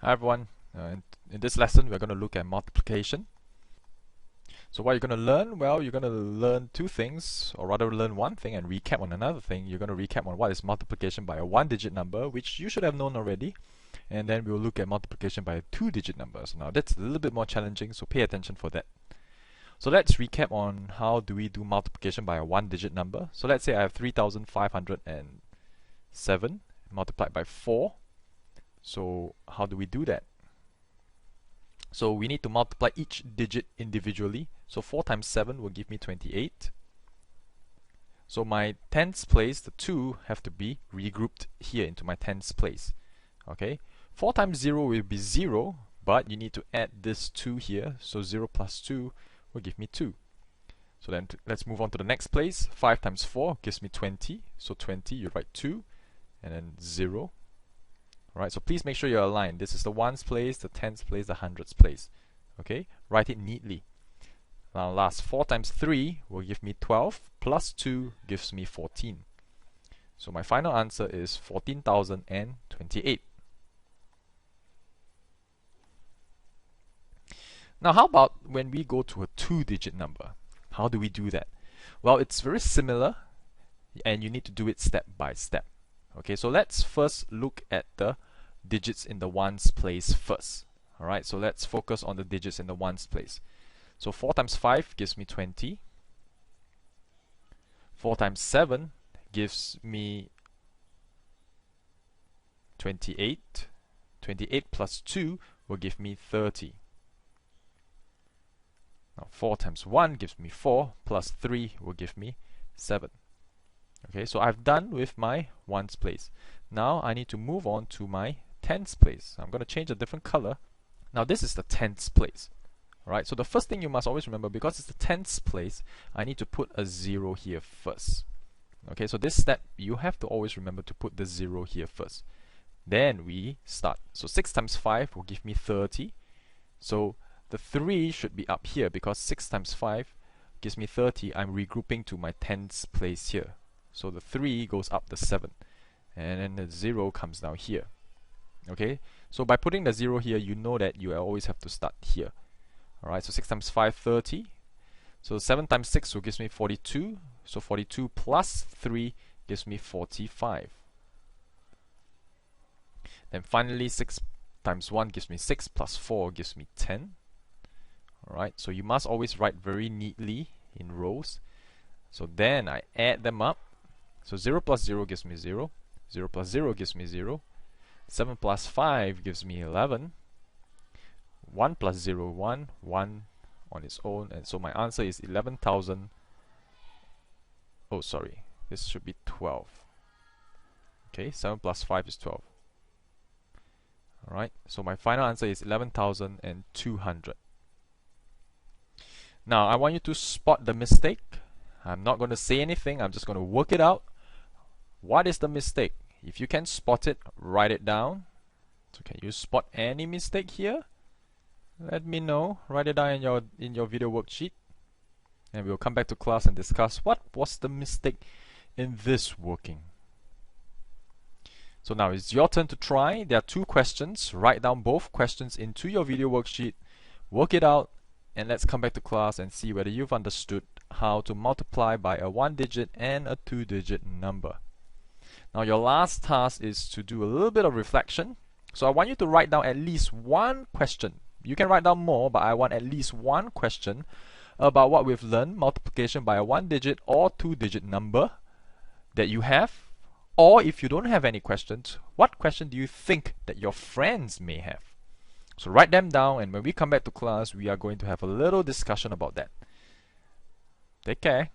Hi everyone, in this lesson we're going to look at multiplication. So what you're going to learn? Well, you're going to learn two things, or rather learn one thing and recap on another thing. You're going to recap on what is multiplication by a one-digit number, which you should have known already, and then we'll look at multiplication by a two-digit number. So now that's a little bit more challenging, so pay attention for that. So let's recap on how do we do multiplication by a one-digit number. So let's say I have 3,507 multiplied by 4. So how do we do that? So we need to multiply each digit individually. So 4 times 7 will give me 28. So my tens place, the 2 have to be regrouped here into my tens place. Okay, 4 times 0 will be 0, but you need to add this 2 here. So 0 plus 2 will give me 2. So then let's move on to the next place. 5 times 4 gives me 20. So 20, you write 2 and then 0. Right, so please make sure you're aligned. This is the ones place, the tens place, the hundreds place. Okay, write it neatly. Now last, 4 times 3 will give me 12, plus 2 gives me 14. So my final answer is 14,028. Now how about when we go to a two-digit number? How do we do that? Well, it's very similar, and you need to do it step by step. Okay, so let's first look at the digits in the ones place first. Alright, so let's focus on the digits in the ones place. So 4 times 5 gives me 20. 4 times 7 gives me 28. 28 plus 2 will give me 30. Now 4 times 1 gives me 4, plus 3 will give me 7. Okay, so I've done with my ones place. Now I need to move on to my tens place. I'm going to change a different color. Now this is the tens place. Alright, so the first thing you must always remember, because it's the tens place, I need to put a 0 here first. Okay, so this step, you have to always remember to put the 0 here first. Then we start. So 6 times 5 will give me 30. So the 3 should be up here, because 6 times 5 gives me 30. I'm regrouping to my tens place here. So the 3 goes up the 7, and then the 0 comes down here. Okay, so by putting the 0 here, you know that you always have to start here. Alright, so 6 times 5, 30. So 7 times 6 will gives me 42. So 42 plus 3 gives me 45. Then finally 6 times 1 gives me 6, plus 4 gives me 10. Alright, so you must always write very neatly in rows. So then I add them up. So 0 plus 0 gives me 0. 0 plus 0 gives me 0. 7 plus 5 gives me 11. 1 plus 0, 1. 1 on its own. And so my answer is 11,000. Oh, sorry. This should be 12. Okay, 7 plus 5 is 12. Alright, so my final answer is 11,200. Now, I want you to spot the mistake. I'm not going to say anything. I'm just going to work it out. What is the mistake? If you can spot it, write it down. So can you spot any mistake here? Let me know. Write it down in your video worksheet. And we'll come back to class and discuss what was the mistake in this working. So now it's your turn to try. There are two questions. Write down both questions into your video worksheet. Work it out. And let's come back to class and see whether you've understood how to multiply by a one-digit and a two-digit number. Now your last task is to do a little bit of reflection. So I want you to write down at least one question. You can write down more, but I want at least one question about what we've learned, multiplication by a one-digit or two-digit number that you have. Or if you don't have any questions, what question do you think that your friends may have? So write them down, and when we come back to class, we are going to have a little discussion about that. Take care.